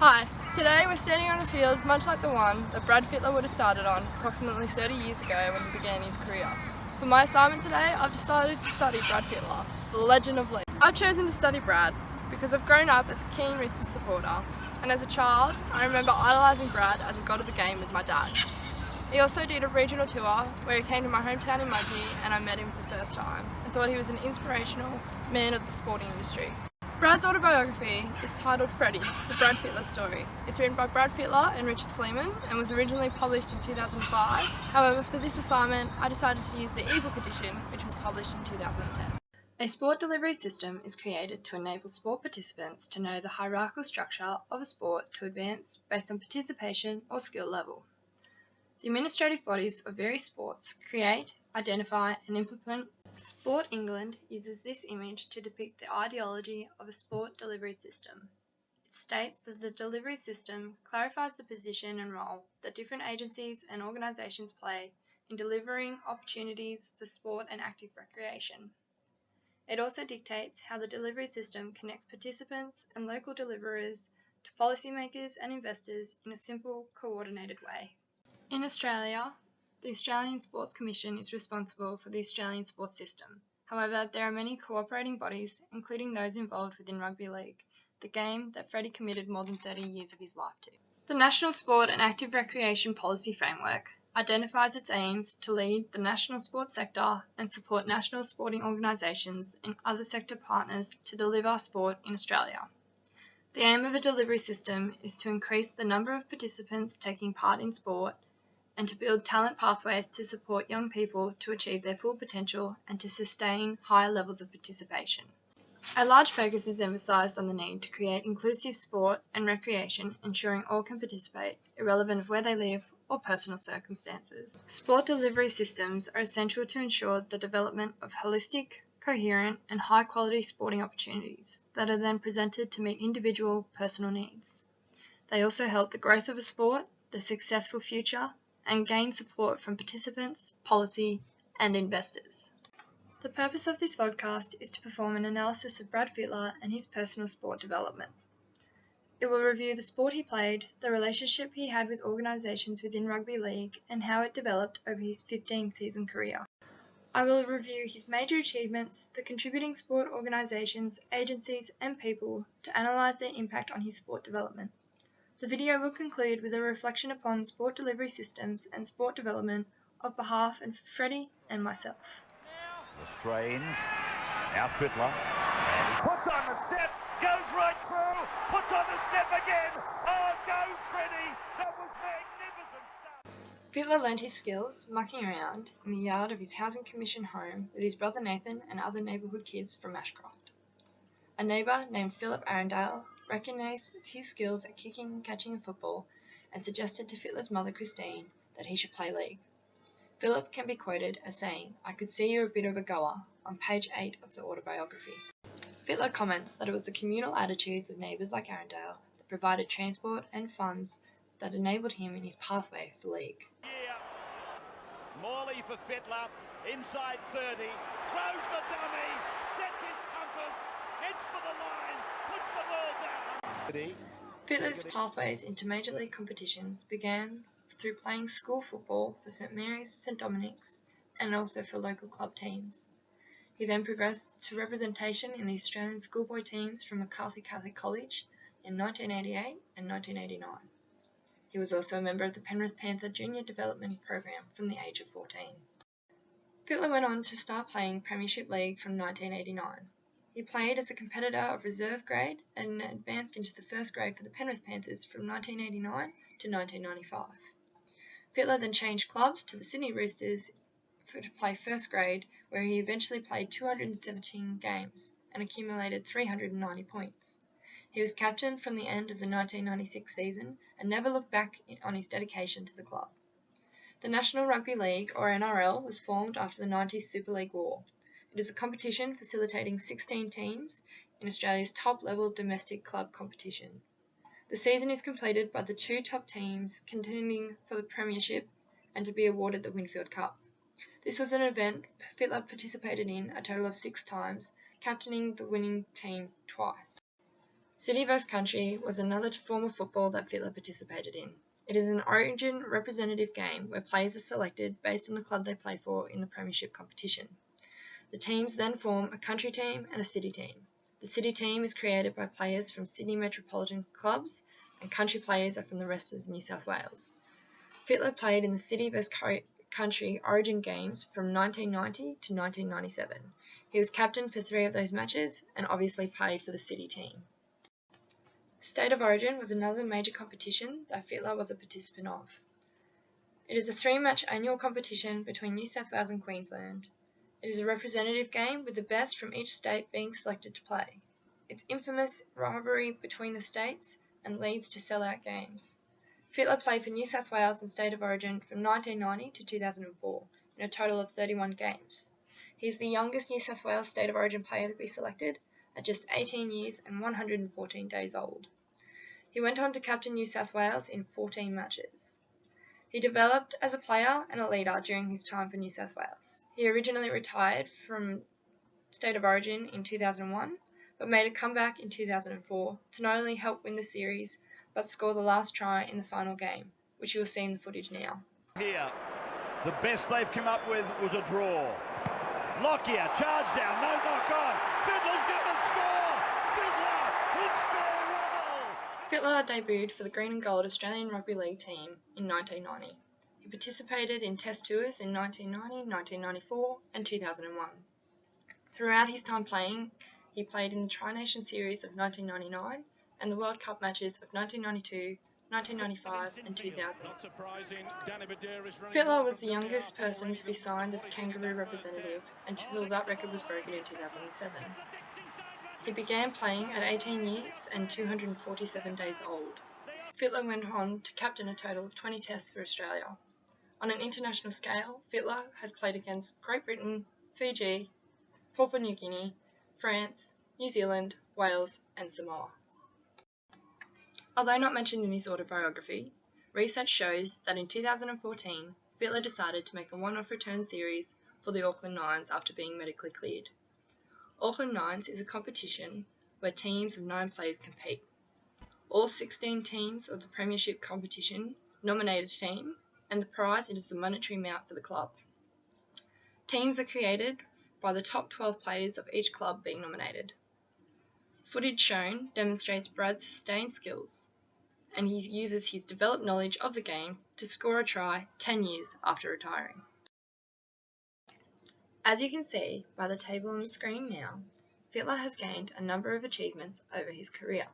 Hi, today we're standing on a field much like the one that Brad Fittler would have started on approximately 30 years ago when he began his career. For my assignment today, I've decided to study Brad Fittler, the legend of league. I've chosen to study Brad because I've grown up as a keen Roosters supporter, and as a child, I remember idolising Brad as a god of the game with my dad. He also did a regional tour where he came to my hometown in Mudgee and I met him for the first time and thought he was an inspirational man of the sporting industry. Brad's autobiography is titled Freddie, the Brad Fittler Story. It's written by Brad Fittler and Richard Sleeman and was originally published in 2005. However, for this assignment, I decided to use the ebook edition, which was published in 2010. A sport delivery system is created to enable sport participants to know the hierarchical structure of a sport to advance based on participation or skill level. The administrative bodies of various sports create, identify and implement. Sport England uses this image to depict the ideology of a sport delivery system. It states that the delivery system clarifies the position and role that different agencies and organisations play in delivering opportunities for sport and active recreation. It also dictates how the delivery system connects participants and local deliverers to policymakers and investors in a simple, coordinated way. In Australia, the Australian Sports Commission is responsible for the Australian sports system. However, there are many cooperating bodies, including those involved within rugby league, the game that Freddie committed more than 30 years of his life to. The National Sport and Active Recreation Policy Framework identifies its aims to lead the national sports sector and support national sporting organisations and other sector partners to deliver sport in Australia. The aim of a delivery system is to increase the number of participants taking part in sport and to build talent pathways to support young people to achieve their full potential and to sustain higher levels of participation. A large focus is emphasised on the need to create inclusive sport and recreation, ensuring all can participate, irrelevant of where they live or personal circumstances. Sport delivery systems are essential to ensure the development of holistic, coherent and high-quality sporting opportunities that are then presented to meet individual personal needs. They also help the growth of a sport, the successful future, and gain support from participants, policy, and investors. The purpose of this podcast is to perform an analysis of Brad Fittler and his personal sport development. It will review the sport he played, the relationship he had with organisations within rugby league, and how it developed over his 15-season career. I will review his major achievements, the contributing sport organisations, agencies, and people to analyse their impact on his sport development. The video will conclude with a reflection upon sport delivery systems and sport development on behalf of Freddie and myself. Lestrange, now Fittler, and he puts on the step, goes right through, puts on the step again. Oh, go Freddie! That was magnificent stuff. Fittler learned his skills mucking around in the yard of his Housing Commission home with his brother Nathan and other neighbourhood kids from Ashcroft. A neighbour named Philip Arundale recognised his skills at kicking and catching a football and suggested to Fittler's mother Christine that he should play league. Philip can be quoted as saying, "I could see you're a bit of a goer," on page 8 of the autobiography. Fittler comments that it was the communal attitudes of neighbours like Arundale that provided transport and funds that enabled him in his pathway for league. Yeah. Morley for Fittler, inside 30, throws the dummy, sets his compass, heads for the line, puts the ball down. Fittler's pathways into major league competitions began through playing school football for St Mary's, St Dominic's, and also for local club teams. He then progressed to representation in the Australian schoolboy teams from McCarthy Catholic College in 1988 and 1989. He was also a member of the Penrith Panther Junior Development Program from the age of 14. Fittler went on to start playing Premiership League from 1989. He played as a competitor of reserve grade and advanced into the first grade for the Penrith Panthers from 1989 to 1995. Fittler then changed clubs to the Sydney Roosters to play first grade, where he eventually played 217 games and accumulated 390 points. He was captain from the end of the 1996 season and never looked back on his dedication to the club. The National Rugby League, or NRL, was formed after the 90s Super League War. It is a competition facilitating 16 teams in Australia's top-level domestic club competition. The season is completed by the 2 top teams contending for the premiership and to be awarded the Winfield Cup. This was an event Fittler participated in a total of 6 times, captaining the winning team twice. City vs Country was another form of football that Fittler participated in. It is an origin representative game where players are selected based on the club they play for in the premiership competition. The teams then form a country team and a city team. The city team is created by players from Sydney metropolitan clubs, and country players are from the rest of New South Wales. Fittler played in the City vs Country Origin games from 1990 to 1997. He was captain for 3 of those matches and obviously played for the city team. State of Origin was another major competition that Fittler was a participant of. It is a 3-match annual competition between New South Wales and Queensland. It is a representative game with the best from each state being selected to play. It's infamous rivalry between the states and leads to sell-out games. Fittler played for New South Wales in State of Origin from 1990 to 2004 in a total of 31 games. He is the youngest New South Wales State of Origin player to be selected at just 18 years and 114 days old. He went on to captain New South Wales in 14 matches. He developed as a player and a leader during his time for New South Wales. He originally retired from State of Origin in 2001, but made a comeback in 2004 to not only help win the series, but score the last try in the final game, which you will see in the footage now. Here, the best they've come up with was a draw. Lockyer, charge down, no knock on. Fittler's going to score! Fittler, it's farewell! Fittler debuted for the Green and Gold Australian Rugby League team in 1990. He participated in Test tours in 1990, 1994 and 2001. Throughout his time playing, he played in the Tri-Nation Series of 1999 and the World Cup matches of 1992, 1995 and 2000. Fittler was the youngest person to be signed as a Kangaroo representative until that record was broken in 2007. He began playing at 18 years and 247 days old. Fittler went on to captain a total of 20 tests for Australia. On an international scale, Fittler has played against Great Britain, Fiji, Papua New Guinea, France, New Zealand, Wales and Samoa. Although not mentioned in his autobiography, research shows that in 2014, Fittler decided to make a one-off return series for the Auckland Nines after being medically cleared. Auckland Nines is a competition where teams of 9 players compete. All 16 teams of the Premiership competition nominate a team, and the prize is a monetary amount for the club. Teams are created by the top 12 players of each club being nominated. Footage shown demonstrates Brad's sustained skills, and he uses his developed knowledge of the game to score a try 10 years after retiring. As you can see by the table on the screen now, Fittler has gained a number of achievements over his career.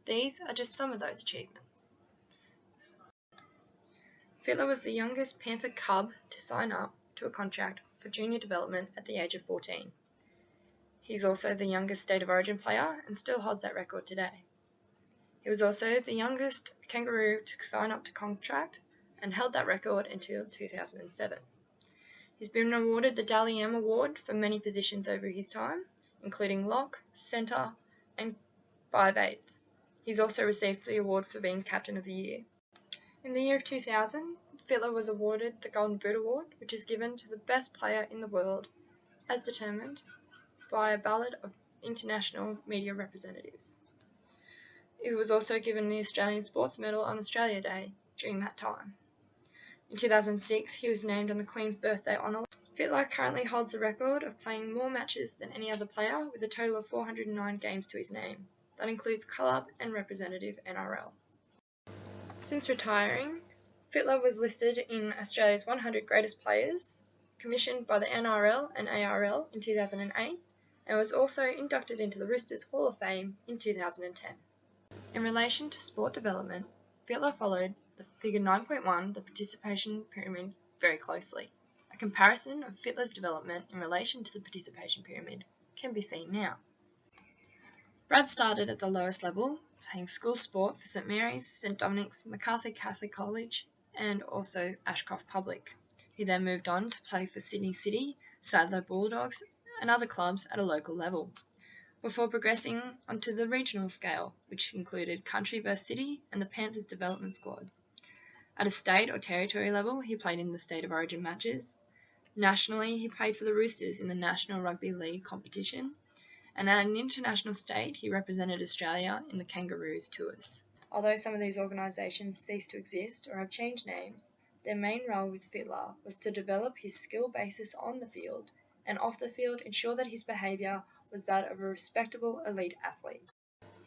These are just some of those achievements. Fittler was the youngest Panther cub to sign up to a contract for junior development at the age of 14. He's also the youngest State of Origin player and still holds that record today. He was also the youngest Kangaroo to sign up to contract and held that record until 2007. He's been awarded the Dally M Award for many positions over his time, including lock, centre and 5/8. He's also received the award for being Captain of the Year. In the year of 2000, Fittler was awarded the Golden Boot Award, which is given to the best player in the world, as determined by a ballot of international media representatives. He was also given the Australian Sports Medal on Australia Day during that time. In 2006, he was named on the Queen's Birthday Honour. Fittler currently holds the record of playing more matches than any other player, with a total of 409 games to his name. That includes club and representative NRL. Since retiring, Fittler was listed in Australia's 100 Greatest Players, commissioned by the NRL and ARL in 2008, and was also inducted into the Roosters Hall of Fame in 2010. In relation to sport development, Fittler followed the figure 9.1, the participation pyramid, very closely. A comparison of Fittler's development in relation to the participation pyramid can be seen now. Brad started at the lowest level, playing school sport for St Mary's, St Dominic's, Macarthur Catholic College and also Ashcroft Public. He then moved on to play for Sydney City, Sadler Bulldogs and other clubs at a local level, before progressing onto the regional scale, which included Country vs City and the Panthers development squad. At a state or territory level, he played in the State of Origin matches. Nationally, he played for the Roosters in the National Rugby League competition, and at an international state he represented Australia in the Kangaroos tours. Although some of these organisations ceased to exist or have changed names, their main role with Fittler was to develop his skill basis on the field and off the field ensure that his behaviour was that of a respectable elite athlete.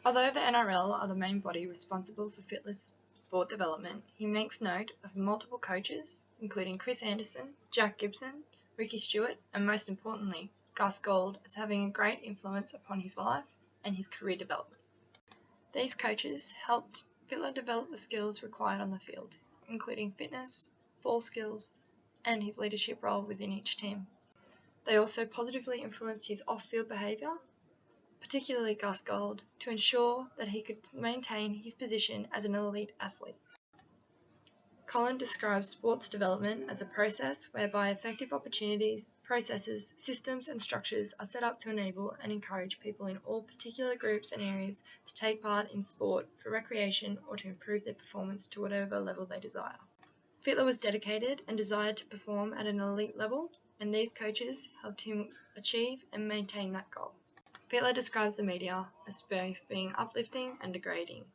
Although the NRL are the main body responsible for Fittler's sport development, he makes note of multiple coaches, including Chris Anderson, Jack Gibson, Ricky Stewart, and most importantly, Gus Gould, as having a great influence upon his life and his career development. These coaches helped Fittler develop the skills required on the field, including fitness, ball skills, and his leadership role within each team. They also positively influenced his off-field behaviour, particularly Gus Gould, to ensure that he could maintain his position as an elite athlete. Colin describes sports development as a process whereby effective opportunities, processes, systems and structures are set up to enable and encourage people in all particular groups and areas to take part in sport for recreation or to improve their performance to whatever level they desire. Fittler was dedicated and desired to perform at an elite level, and these coaches helped him achieve and maintain that goal. Fittler describes the media as both being uplifting and degrading.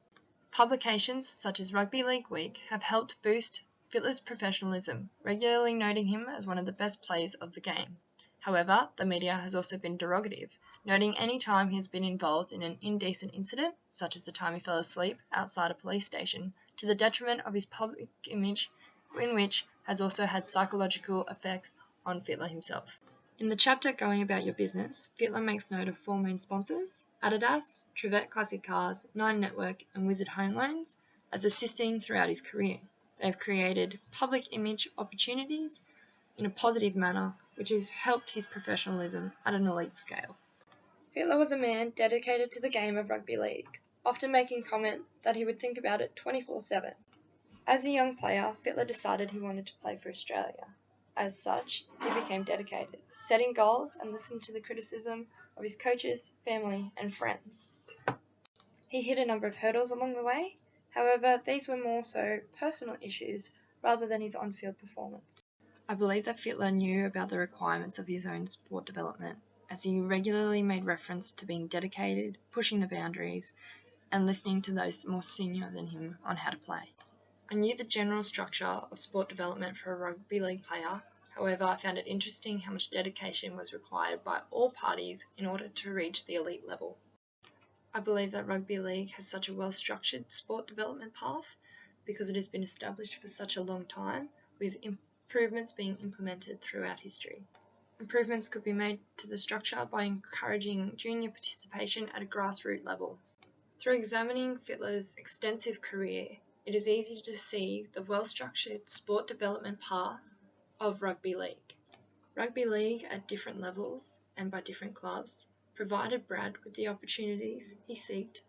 Publications such as Rugby League Week have helped boost Fittler's professionalism, regularly noting him as one of the best players of the game. However, the media has also been derogative, noting any time he has been involved in an indecent incident, such as the time he fell asleep outside a police station, to the detriment of his public image, in which has also had psychological effects on Fittler himself. In the chapter Going About Your Business, Fittler makes note of 4 main sponsors, Adidas, Trevette Classic Cars, Nine Network and Wizard Home Loans, as assisting throughout his career. They have created public image opportunities in a positive manner, which has helped his professionalism at an elite scale. Fittler was a man dedicated to the game of rugby league, often making comment that he would think about it 24/7. As a young player, Fittler decided he wanted to play for Australia. As such, he became dedicated, setting goals and listened to the criticism of his coaches, family and friends. He hit a number of hurdles along the way, however these were more so personal issues rather than his on-field performance. I believe that Fittler knew about the requirements of his own sport development, as he regularly made reference to being dedicated, pushing the boundaries, and listening to those more senior than him on how to play. I knew the general structure of sport development for a rugby league player, however I found it interesting how much dedication was required by all parties in order to reach the elite level. I believe that rugby league has such a well-structured sport development path because it has been established for such a long time, with improvements being implemented throughout history. Improvements could be made to the structure by encouraging junior participation at a grassroots level. Through examining Fittler's extensive career, it is easy to see the well-structured sport development path of rugby league. Rugby league at different levels and by different clubs provided Brad with the opportunities he sought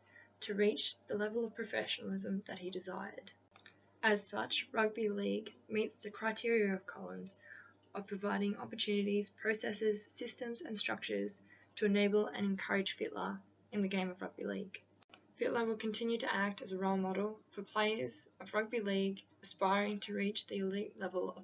to reach the level of professionalism that he desired. As such, rugby league meets the criteria of Collins of providing opportunities, processes, systems and structures to enable and encourage Fittler in the game of rugby league. Fittler will continue to act as a role model for players of rugby league aspiring to reach the elite level of